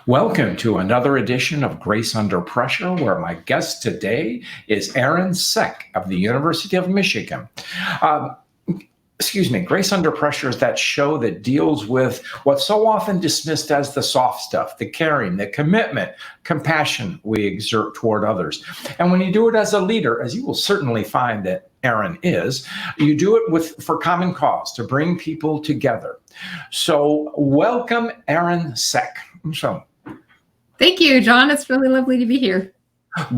Welcome to another edition of Grace Under Pressure, where my guest today is Erin Cech of the University of Michigan. Grace Under Pressure is that show that deals with what's so often dismissed as the soft stuff, the caring, the commitment, compassion we exert toward others. And when you do it as a leader, as you will certainly find that Erin is, you do it for common cause, to bring people together. So welcome, Erin Cech. Thank you, John. It's really lovely to be here.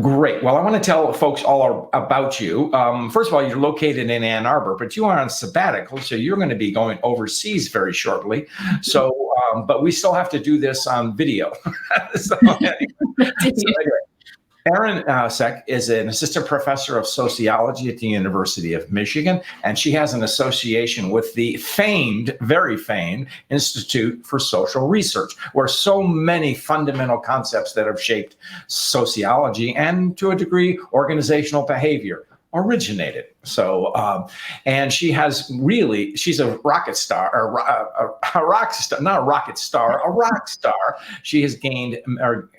Great. Well, I want to tell folks all about you. First of all, you're located in Ann Arbor, but you are on sabbatical, so you're going to be going overseas very shortly. So, but we still have to do this on video. Anyway. Erin Cech is an assistant professor of sociology at the University of Michigan, and she has an association with the very famed Institute for Social Research, where so many fundamental concepts that have shaped sociology and, to a degree, organizational behavior originated. So, and she's a rocket star, a rock star, not a rocket star, a rock star. She has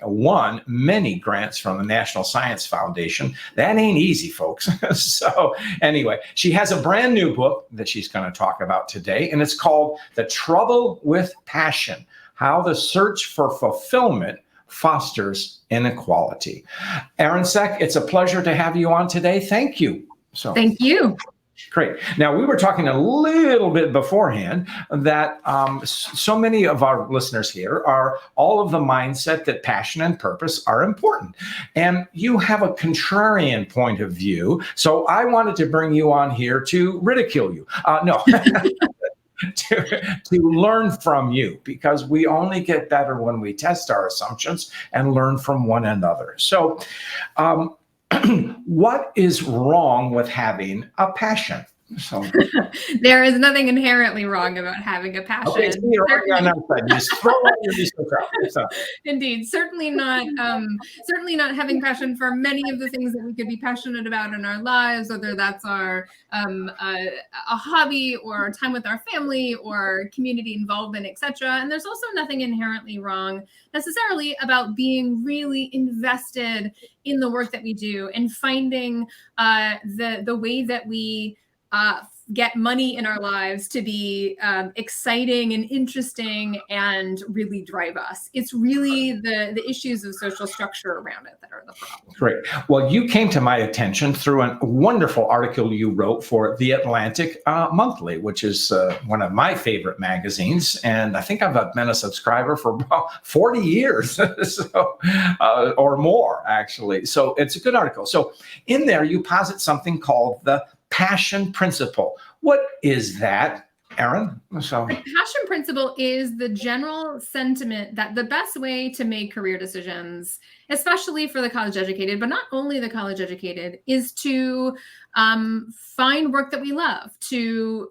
won many grants from the National Science Foundation. That ain't easy, folks. So anyway, she has a brand new book that she's going to talk about today, and it's called The Trouble with Passion: How the Search for Fulfillment Fosters Inequality. Erin Cech, it's a pleasure to have you on today. Thank you. Thank you. Great. Now, we were talking a little bit beforehand that so many of our listeners here are all of the mindset that passion and purpose are important. And you have a contrarian point of view. So I wanted to bring you on here to ridicule you. No. to learn from you, because we only get better when we test our assumptions and learn from one another. So what is wrong with having a passion? So there is nothing inherently wrong about having a passion. Okay, so you're already on that side. You just throw out your diesel crowd. So. Indeed, certainly not having passion for many of the things that we could be passionate about in our lives, whether that's our a hobby or time with our family or community involvement, etc. And there's also nothing inherently wrong necessarily about being really invested in the work that we do and finding the way that we get money in our lives to be exciting and interesting and really drive us. It's really the issues of social structure around it that are the problem. Great. Well, you came to my attention through a wonderful article you wrote for The Atlantic Monthly, which is one of my favorite magazines. And I think I've been a subscriber for about 40 years or more, actually. So it's a good article. So in there, you posit something called the passion principle. What is that, Erin? The passion principle is the general sentiment that the best way to make career decisions, especially for the college educated, but not only the college educated, is to find work that we love, to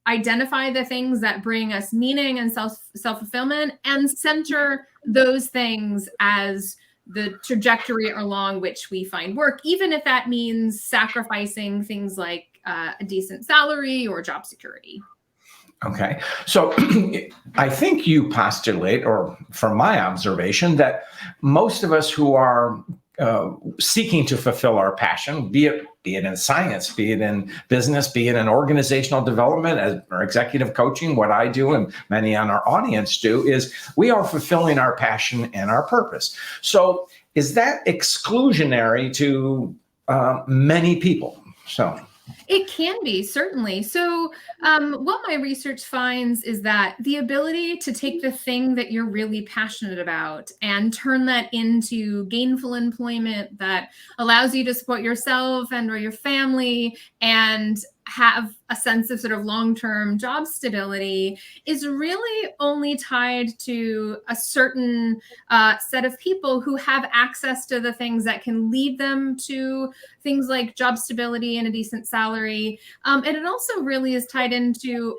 identify the things that bring us meaning and self-fulfillment, and center those things as the trajectory along which we find work, even if that means sacrificing things like a decent salary or job security. Okay. So I think you postulate, or from my observation, that most of us who are seeking to fulfill our passion, be it in science, be it in business, be it in organizational development or executive coaching, what I do and many on our audience do, is we are fulfilling our passion and our purpose. So is that exclusionary to many people? So it can be, certainly. So what my research finds is that the ability to take the thing that you're really passionate about and turn that into gainful employment that allows you to support yourself and or your family and have a sense of sort of long-term job stability is really only tied to a certain set of people who have access to the things that can lead them to things like job stability and a decent salary. And it also really is tied into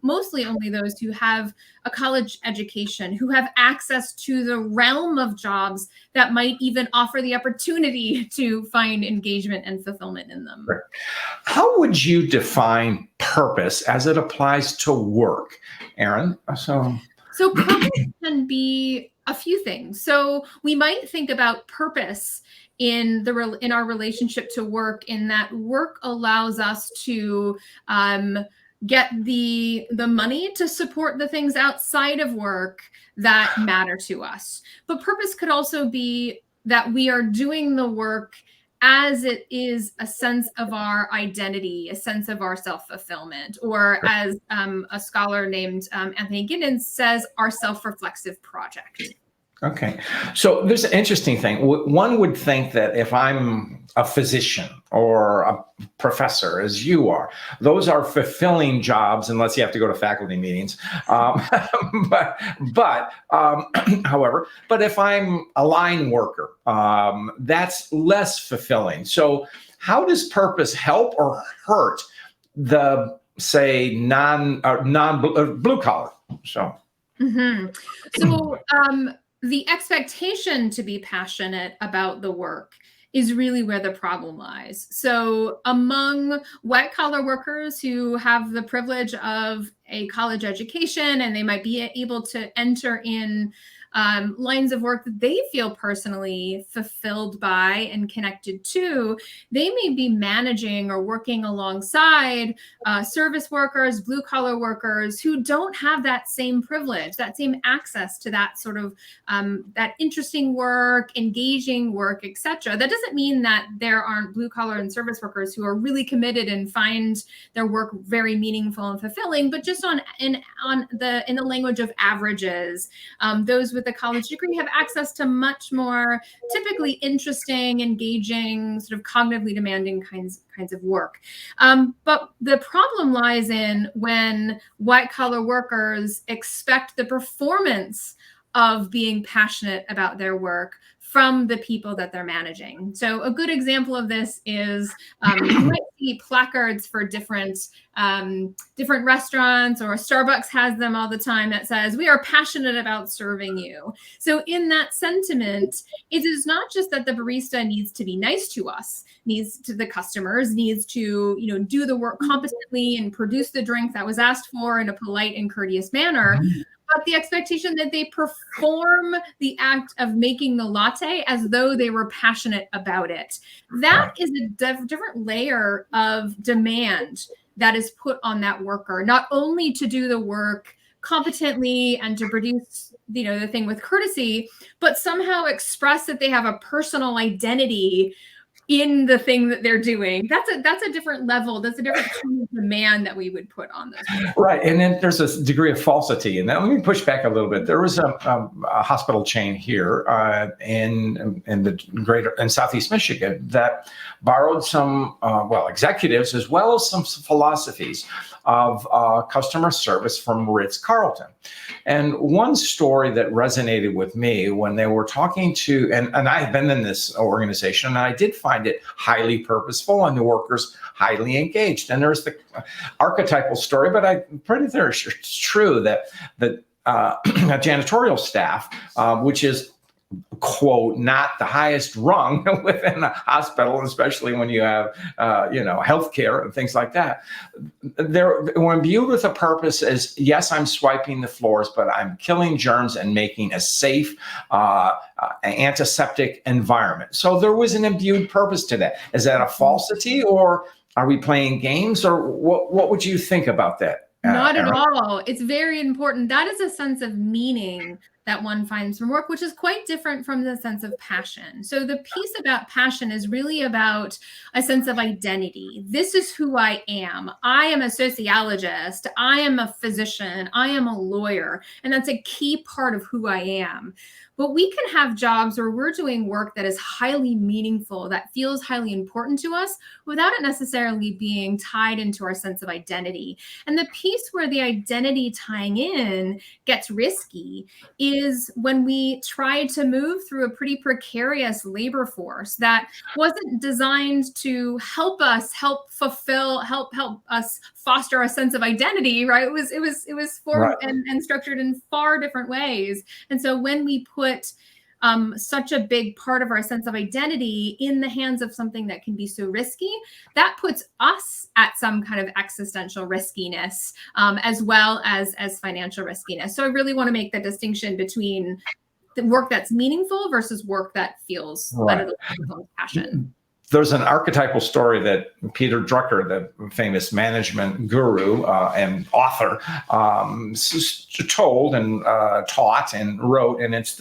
mostly only those who have a college education, who have access to the realm of jobs that might even offer the opportunity to find engagement and fulfillment in them. Right. How would you define purpose as it applies to work, Erin? So So purpose can be a few things. So we might think about purpose in our relationship to work, in that work allows us to get the money to support the things outside of work that matter to us. But purpose could also be that we are doing the work as it is a sense of our identity, a sense of our self-fulfillment, or as a scholar named Anthony Giddens says, our self-reflexive project. Okay. So there's an interesting thing. One would think that if I'm a physician or a professor, as you are, those are fulfilling jobs, unless you have to go to faculty meetings. However, if I'm a line worker, that's less fulfilling. So how does purpose help or hurt the, say, non blue collar? So. Mm-hmm. So the expectation to be passionate about the work is really where the problem lies. So among white collar workers who have the privilege of a college education, and they might be able to enter in lines of work that they feel personally fulfilled by and connected to, they may be managing or working alongside service workers, blue collar workers who don't have that same privilege, that same access to that sort of that interesting work, engaging work, etc. That doesn't mean that there aren't blue collar and service workers who are really committed and find their work very meaningful and fulfilling, but just in the language of averages, those with a college degree have access to much more typically interesting, engaging, sort of cognitively demanding kinds of work. But the problem lies in when white collar workers expect the performance of being passionate about their work from the people that they're managing. So a good example of this is you might see placards for different restaurants, or Starbucks has them all the time, that says, "We are passionate about serving you." So in that sentiment, it is not just that the barista needs to be nice to us, needs to the customers, needs to do the work competently and produce the drink that was asked for in a polite and courteous manner. But the expectation that they perform the act of making the latte as though they were passionate about it. That is a different layer of demand that is put on that worker, not only to do the work competently and to produce the thing with courtesy, but somehow express that they have a personal identity in the thing that they're doing. That's a different level. That's a different kind of demand that we would put on those people. Right. And then there's a degree of falsity. And then let me push back a little bit. There was a hospital chain here in Southeast Michigan that borrowed some, executives as well as some philosophies of customer service from Ritz-Carlton. And one story that resonated with me when they were talking to, and I've been in this organization, and I did find it highly purposeful and the workers highly engaged. And there's the archetypal story, but I'm pretty sure it's true that janitorial staff, which is, quote, not the highest rung within a hospital, especially when you have, healthcare and things like that. When viewed with a purpose as, yes, I'm swiping the floors, but I'm killing germs and making a safe, antiseptic environment. So there was an imbued purpose to that. Is that a falsity, or are we playing games, or what would you think about that? Not at all. It's very important. That is a sense of meaning that one finds from work, which is quite different from the sense of passion. So the piece about passion is really about a sense of identity. This is who I am. I am a sociologist. I am a physician. I am a lawyer. And that's a key part of who I am. But we can have jobs where we're doing work that is highly meaningful, that feels highly important to us, without it necessarily being tied into our sense of identity. And the piece where the identity tying in gets risky is when we try to move through a pretty precarious labor force that wasn't designed to help us, help us foster a sense of identity, right? It was formed and structured in far different ways. And so when we put such a big part of our sense of identity in the hands of something that can be so risky, that puts us at some kind of existential riskiness, as well as financial riskiness. So I really want to make the distinction between the work that's meaningful versus work that feels Right. passion. There's an archetypal story that Peter Drucker, the famous management guru and author, told and taught and wrote, and it's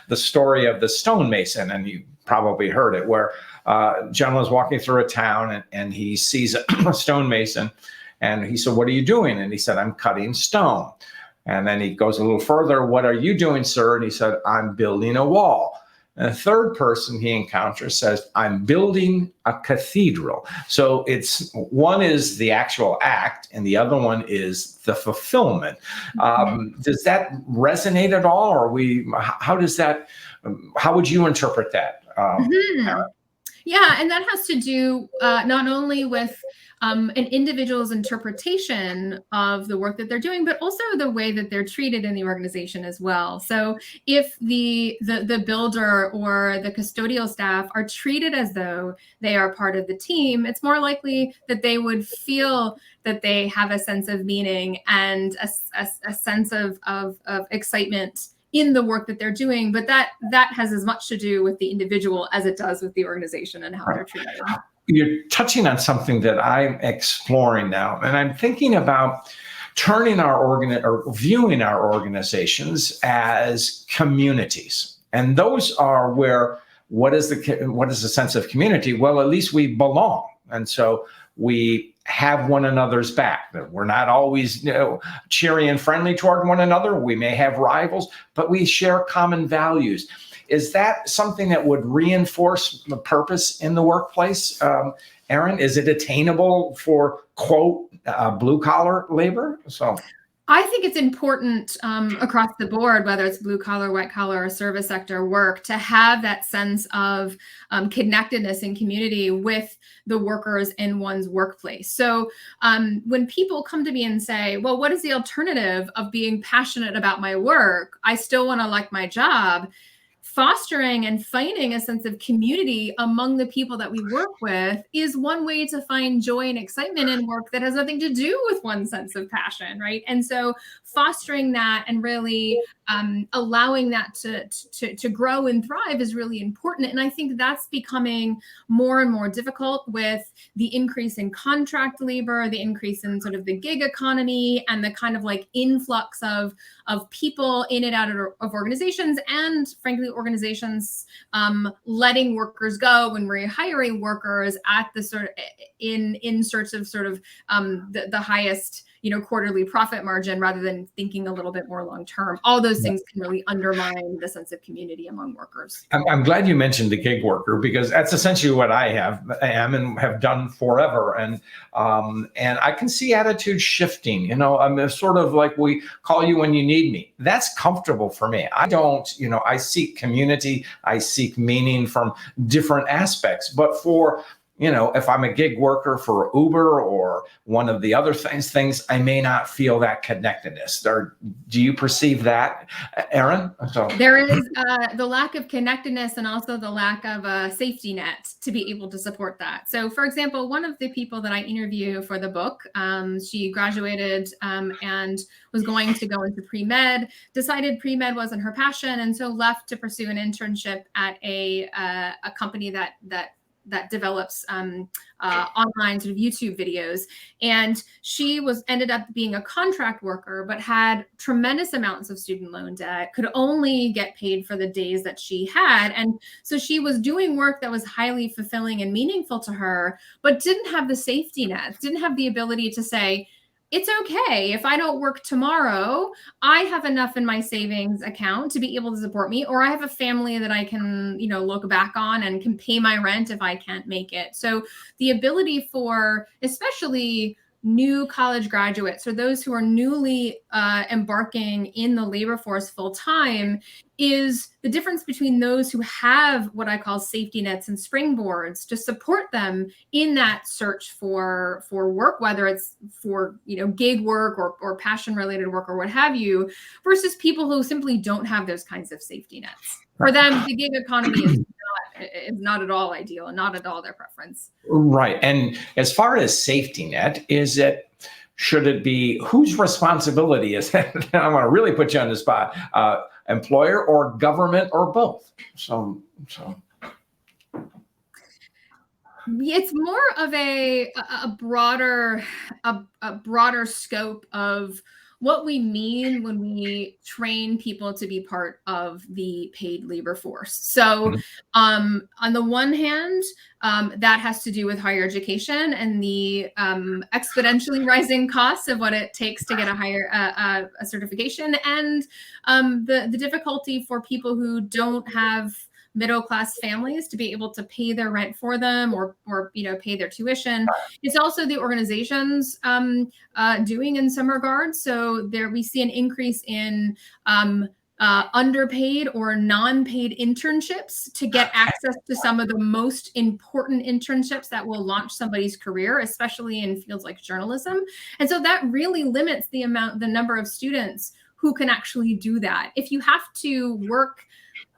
the story of the stonemason, and you probably heard it, where a gentleman is walking through a town and he sees a stonemason, and he said, "What are you doing?" And he said, "I'm cutting stone." And then he goes a little further, "What are you doing, sir?" And he said, "I'm building a wall." And the third person he encounters says, "I'm building a cathedral." So it's one is the actual act, and the other one is the fulfillment. Does that resonate at all, or how does that? How would you interpret that? Yeah, and that has to do not only with an individual's interpretation of the work that they're doing, but also the way that they're treated in the organization as well. So if the builder or the custodial staff are treated as though they are part of the team, it's more likely that they would feel that they have a sense of meaning and a sense of excitement in the work that they're doing. But that has as much to do with the individual as it does with the organization and how they're treated. You're touching on something that I'm exploring now, and I'm thinking about turning or viewing our organizations as communities. And those are where, what is the sense of community? Well, at least we belong. And so we have one another's back. We're not always cheery and friendly toward one another. We may have rivals, but we share common values. Is that something that would reinforce the purpose in the workplace, Erin? Is it attainable for, quote, blue collar labor? So I think it's important across the board, whether it's blue collar, white collar, or service sector work, to have that sense of connectedness and community with the workers in one's workplace. So when people come to me and say, well, what is the alternative of being passionate about my work? I still want to like my job. Fostering and finding a sense of community among the people that we work with is one way to find joy and excitement in work that has nothing to do with one's sense of passion, right? And so fostering that and really allowing that to grow and thrive is really important. And I think that's becoming more and more difficult with the increase in contract labor, the increase in sort of the gig economy, and the kind of like influx of people in and out of organizations, and frankly, organizations letting workers go and rehiring workers at the sort of in search of sort of the highest quarterly profit margin, rather than thinking a little bit more long term. All those things can really undermine the sense of community among workers. I'm glad you mentioned the gig worker, because that's essentially what I am and have done forever. And I can see attitudes shifting. I'm sort of like, we call you when you need me. That's comfortable for me. I don't, I seek community. I seek meaning from different aspects. But for if I'm a gig worker for Uber or one of the other things, I may not feel that connectedness. Or do you perceive that, Erin? So there is the lack of connectedness, and also the lack of a safety net to be able to support that. So, for example, one of the people that I interview for the book, she graduated and was going to go into pre-med, decided pre-med wasn't her passion, and so left to pursue an internship at a company that develops online sort of YouTube videos. And she ended up being a contract worker, but had tremendous amounts of student loan debt, could only get paid for the days that she had. And so she was doing work that was highly fulfilling and meaningful to her, but didn't have the safety net, didn't have the ability to say, it's okay if I don't work tomorrow, I have enough in my savings account to be able to support me, or I have a family that I can, look back on and can pay my rent if I can't make it. So the ability for especially new college graduates or those who are newly embarking in the labor force full time is the difference between those who have what I call safety nets and springboards to support them in that search for work, whether it's for gig work or passion related work or what have you, versus people who simply don't have those kinds of safety nets. For them, the gig economy is not at all ideal and not at all their preference. Right. And as far as safety net, should it be, whose responsibility is it? I'm going to really put you on the spot. Employer or government or both? So it's more of a broader scope of what we mean when we train people to be part of the paid labor force. So on the one hand, that has to do with higher education and the exponentially rising costs of what it takes to get a certification, and the difficulty for people who don't have middle-class families to be able to pay their rent for them or pay their tuition. It's also the organizations doing in some regards. So there we see an increase in underpaid or non-paid internships to get access to some of the most important internships that will launch somebody's career, especially in fields like journalism. And so that really limits the number of students who can actually do that. If you have to work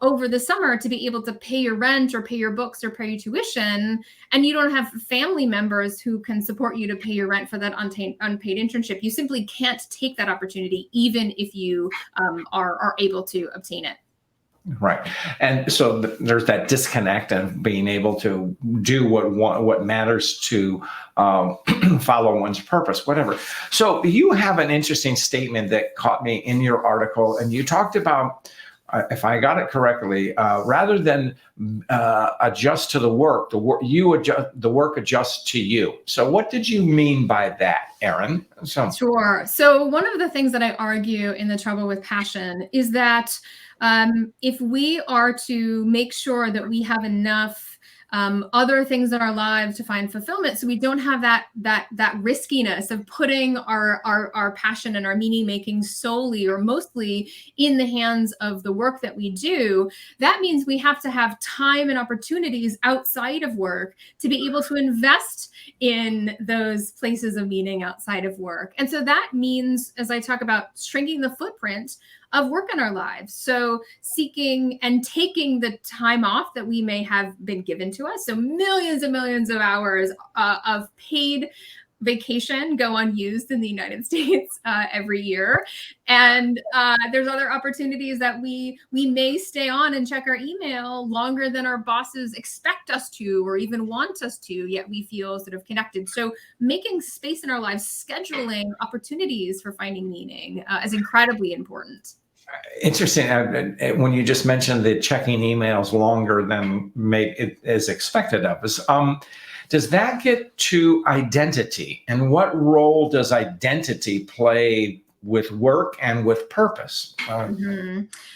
over the summer to be able to pay your rent or pay your books or pay your tuition, and you don't have family members who can support you to pay your rent for that unpaid internship, you simply can't take that opportunity, even if you are able to obtain it. Right. And so there's that disconnect of being able to do what matters to follow one's purpose, whatever. So you have an interesting statement that caught me in your article, and you talked about, if I got it correctly, rather than adjust to the work, the work adjusts to you. So what did you mean by that, Erin? Sure. So one of the things that I argue in The Trouble with Passion is that if we are to make sure that we have enough other things in our lives to find fulfillment, so we don't have that riskiness of putting our passion and our meaning making solely or mostly in the hands of the work that we do, that means we have to have time and opportunities outside of work to be able to invest in those places of meaning outside of work. And so that means, as I talk about, shrinking the footprint of work in our lives. So seeking and taking the time off that we may have been given to us. So millions and millions of hours of paid vacation go unused in the United States every year. And there's other opportunities that we may stay on and check our email longer than our bosses expect us to or even want us to, yet we feel sort of connected. So making space in our lives, scheduling opportunities for finding meaning is incredibly important. Interesting. When you just mentioned the checking emails longer than it is expected of us, does that get to identity? And what role does identity play with work and with purpose?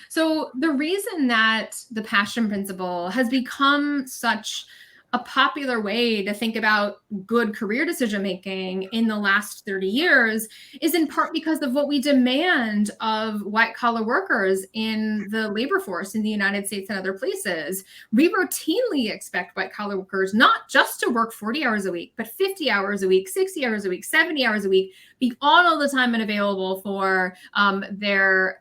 So the reason that the passion principle has become such a popular way to think about good career decision making in the last 30 years is in part because of what we demand of white collar workers in the labor force in the United States and other places. We routinely expect white collar workers not just to work 40 hours a week, but 50 hours a week, 60 hours a week, 70 hours a week, be on all the time and available for their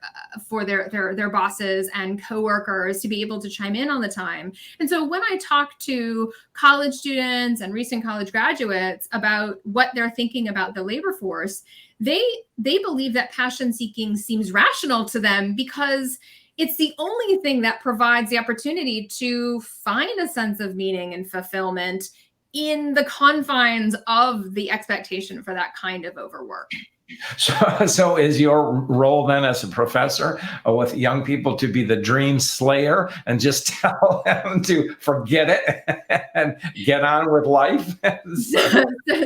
bosses and coworkers to be able to chime in on the time. And so when I talk to college students and recent college graduates about what they're thinking about the labor force, they believe that passion seeking seems rational to them because it's the only thing that provides the opportunity to find a sense of meaning and fulfillment in the confines of the expectation for that kind of overwork. So is your role then as a professor with young people to be the dream slayer and just tell them to forget it and get on with life?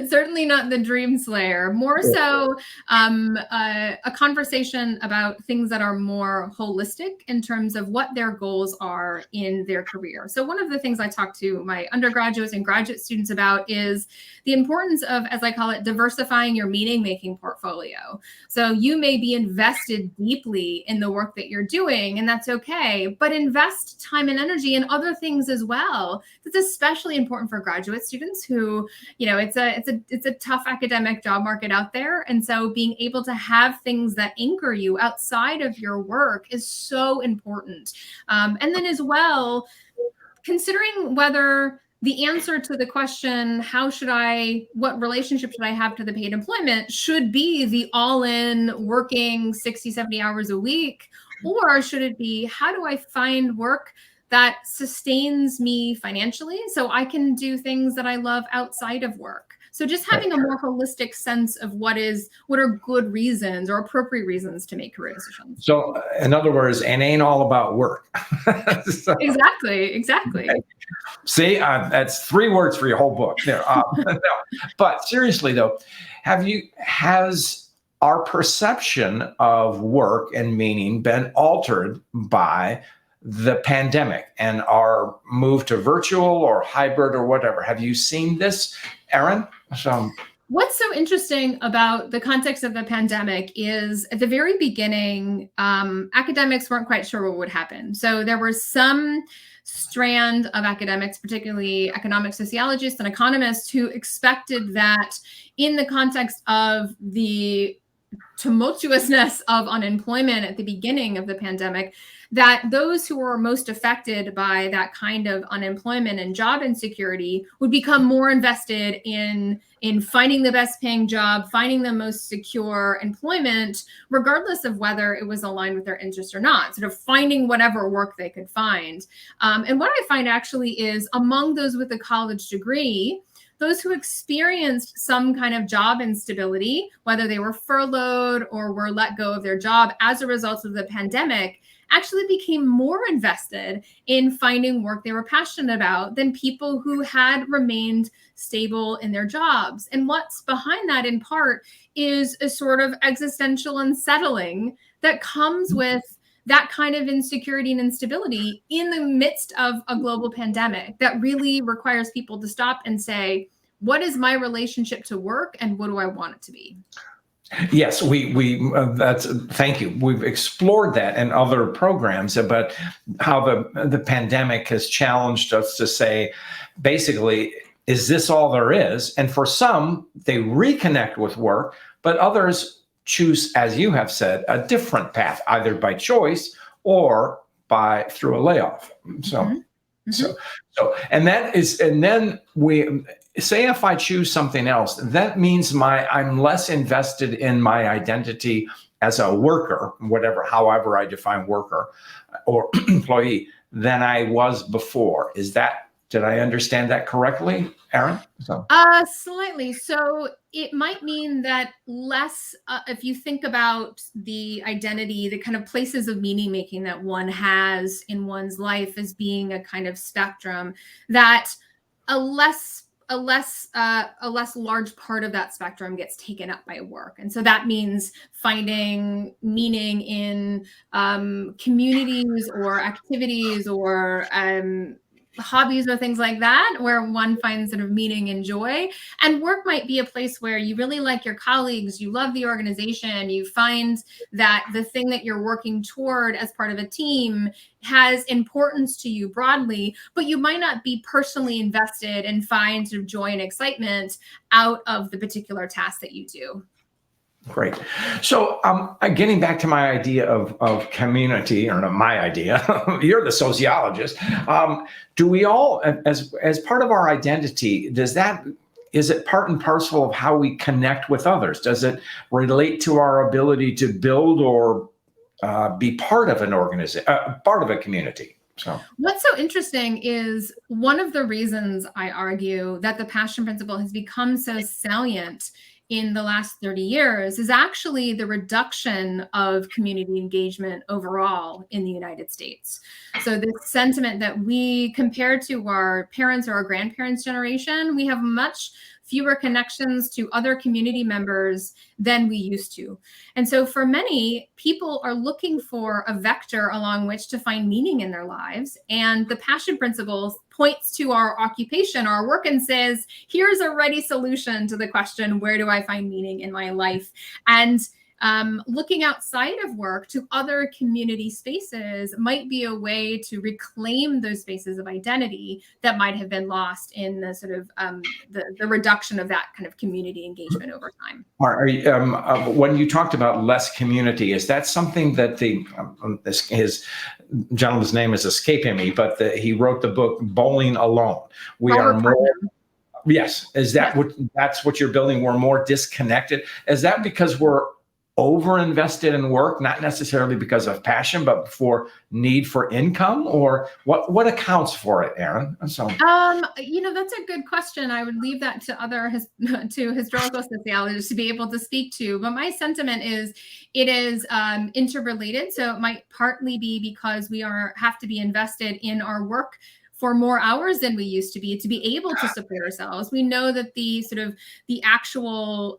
Certainly not the dream slayer. More so, a conversation about things that are more holistic in terms of what their goals are in their career. So one of the things I talk to my undergraduates and graduate students about is the importance of, as I call it, diversifying your meaning-making portfolio. So you may be invested deeply in the work that you're doing, and that's okay, but invest time and energy in other things as well. That's especially important for graduate students who, it's a tough academic job market out there. And so being able to have things that anchor you outside of your work is so important. And then as well, considering whether the answer to the question, what relationship should I have to the paid employment, should be the all-in working 60, 70 hours a week, or should it be, how do I find work that sustains me financially so I can do things that I love outside of work? So just having a more holistic sense of what are good reasons or appropriate reasons to make career decisions. So in other words, it ain't all about work. So, Exactly. see, that's 3 words for your whole book there. No, but seriously though, has our perception of work and meaning been altered by the pandemic and our move to virtual or hybrid or whatever? Have you seen this, Erin? What's so interesting about the context of the pandemic is at the very beginning, academics weren't quite sure what would happen. So there was some strand of academics, particularly economic sociologists and economists, who expected that in the context of the tumultuousness of unemployment at the beginning of the pandemic, that those who were most affected by that kind of unemployment and job insecurity would become more invested in finding the best paying job, finding the most secure employment, regardless of whether it was aligned with their interest or not, sort of finding whatever work they could find. And what I find actually is among those with a college degree, those who experienced some kind of job instability, whether they were furloughed or were let go of their job as a result of the pandemic, actually became more invested in finding work they were passionate about than people who had remained stable in their jobs. And what's behind that in part is a sort of existential unsettling that comes with that kind of insecurity and instability in the midst of a global pandemic that really requires people to stop and say, what is my relationship to work and what do I want it to be? Yes, thank you. We've explored that in other programs about how the pandemic has challenged us to say, basically, is this all there is? And for some, they reconnect with work, but others choose, as you have said, a different path, either by choice or through a layoff. And then we say, if I choose something else, that means I'm less invested in my identity as a worker, however I define worker or employee, than I was before. Did I understand that correctly, Erin? Slightly. So it might mean that less, if you think about the identity, the kind of places of meaning making that one has in one's life as being a kind of spectrum, that a less large part of that spectrum gets taken up by work. And so that means finding meaning in communities or activities or hobbies or things like that, where one finds sort of meaning and joy. And work might be a place where you really like your colleagues, you love the organization, you find that the thing that you're working toward as part of a team has importance to you broadly, but you might not be personally invested and find sort of joy and excitement out of the particular task that you do. Great. So getting back to my idea of community, or not my idea, you're the sociologist. Do we all, as part of our identity, is it part and parcel of how we connect with others? Does it relate to our ability to build or be part of an organization, part of a community? So what's so interesting is one of the reasons I argue that the passion principle has become so salient in the last 30 years is actually the reduction of community engagement overall in the United States. So this sentiment that we, compared to our parents or our grandparents' generation, we have much fewer connections to other community members than we used to. And so for many, people are looking for a vector along which to find meaning in their lives. And the passion principles points to our occupation, our work, and says, here's a ready solution to the question, where do I find meaning in my life? And looking outside of work to other community spaces might be a way to reclaim those spaces of identity that might have been lost in the sort of the reduction of that kind of community engagement over time. Are you, when you talked about less community, is that something that his gentleman's name is escaping me, but he wrote the book Bowling Alone? We Robert are more. Putnam. Yes. Is that that's what you're building? We're more disconnected. Is that because we're over-invested in work, not necessarily because of passion, but for need for income, or what accounts for it, Erin? So, that's a good question. I would leave that to historical sociologists to be able to speak to. But my sentiment is it is interrelated. So it might partly be because we have to be invested in our work for more hours than we used to be able to support ourselves. We know that the actual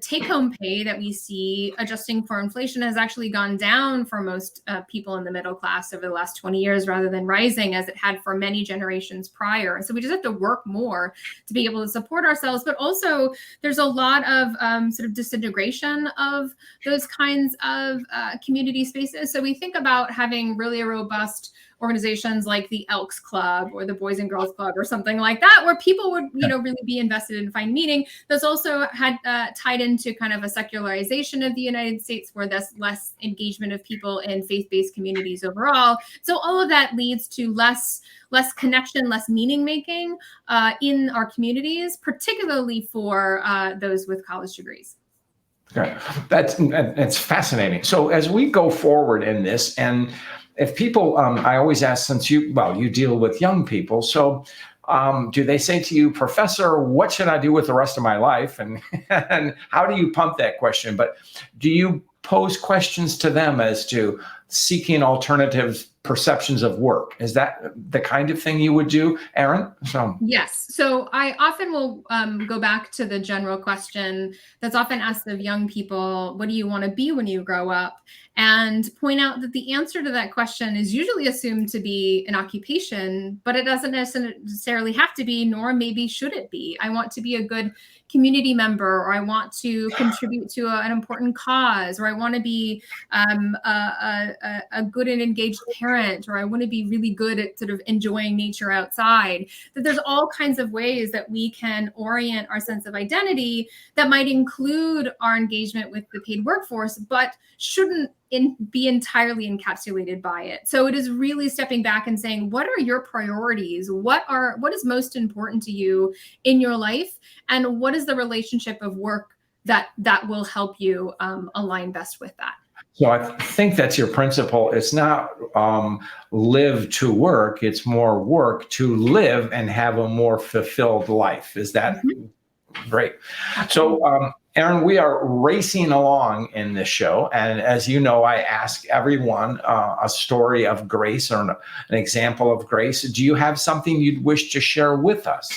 take-home pay that we see adjusting for inflation has actually gone down for most people in the middle class over the last 20 years rather than rising as it had for many generations prior. So we just have to work more to be able to support ourselves. But also there's a lot of sort of disintegration of those kinds of community spaces. So we think about having really a robust organizations like the Elks Club or the Boys and Girls Club or something like that, where people would, really be invested and find meaning. That's also had tied into kind of a secularization of the United States, where there's less engagement of people in faith-based communities overall. So all of that leads to less connection, less meaning making in our communities, particularly for those with college degrees. Okay. That's fascinating. So as we go forward in this, and if people, I always ask, since you deal with young people, so do they say to you, Professor, what should I do with the rest of my life? And how do you pump that question? But do you pose questions to them as to seeking alternative perceptions of work? Is that the kind of thing you would do, Erin? So yes. So I often will go back to the general question that's often asked of young people, what do you want to be when you grow up? And point out that the answer to that question is usually assumed to be an occupation, but it doesn't necessarily have to be, nor maybe should it be. I want to be a good community member, or I want to contribute to an important cause, or I want to be a good and engaged parent, or I want to be really good at sort of enjoying nature outside. That there's all kinds of ways that we can orient our sense of identity that might include our engagement with the paid workforce, but shouldn't be entirely encapsulated by it. So it is really stepping back and saying, what are your priorities? What is most important to you in your life? And what is the relationship of work that will help you align best with that? So I think that's your principle. It's not live to work. It's more work to live and have a more fulfilled life. Is that great? So, Erin, we are racing along in this show. And as you know, I ask everyone a story of grace or an example of grace. Do you have something you'd wish to share with us?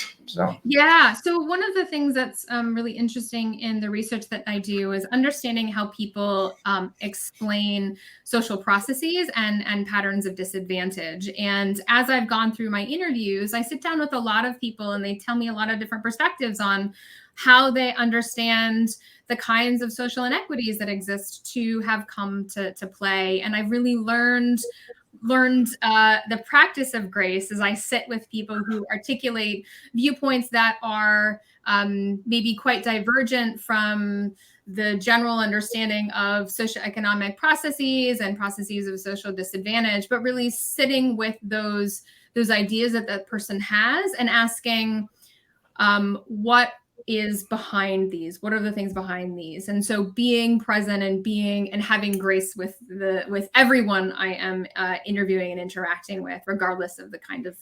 Yeah. So one of the things that's really interesting in the research that I do is understanding how people explain social processes and patterns of disadvantage. And as I've gone through my interviews, I sit down with a lot of people and they tell me a lot of different perspectives on how they understand the kinds of social inequities that exist to have come to play. And I've really learned the practice of grace as I sit with people who articulate viewpoints that are maybe quite divergent from the general understanding of socioeconomic processes and processes of social disadvantage, but really sitting with those ideas that person has and asking what is behind these? What are the things behind these? And so being present and having grace with everyone I am interviewing and interacting with, regardless of the kind of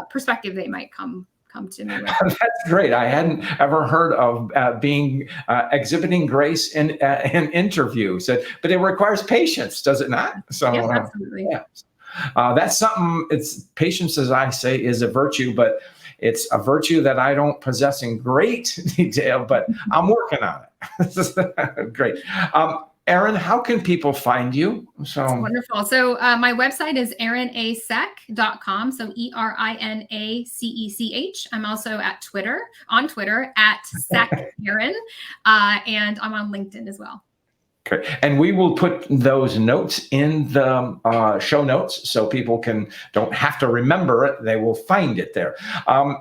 perspective they might come come to me with. That's great. I hadn't ever heard of exhibiting grace in interviews, but it requires patience, does it not? So, Yes, absolutely. yeah. That's something. It's patience, as I say, is a virtue, but it's a virtue that I don't possess in great detail, but I'm working on it. Great. Erin, how can people find you? That's wonderful. So my website is erinacech.com. So ERINACECH. I'm also on Twitter at SechErin, and I'm on LinkedIn as well. Okay. And we will put those notes in the show notes so people don't have to remember it. They will find it there.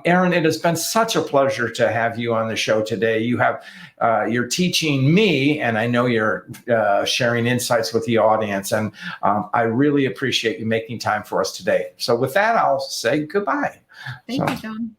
Erin, it has been such a pleasure to have you on the show today. You're teaching me, and I know you're sharing insights with the audience. And I really appreciate you making time for us today. So with that, I'll say goodbye. Thank you, John.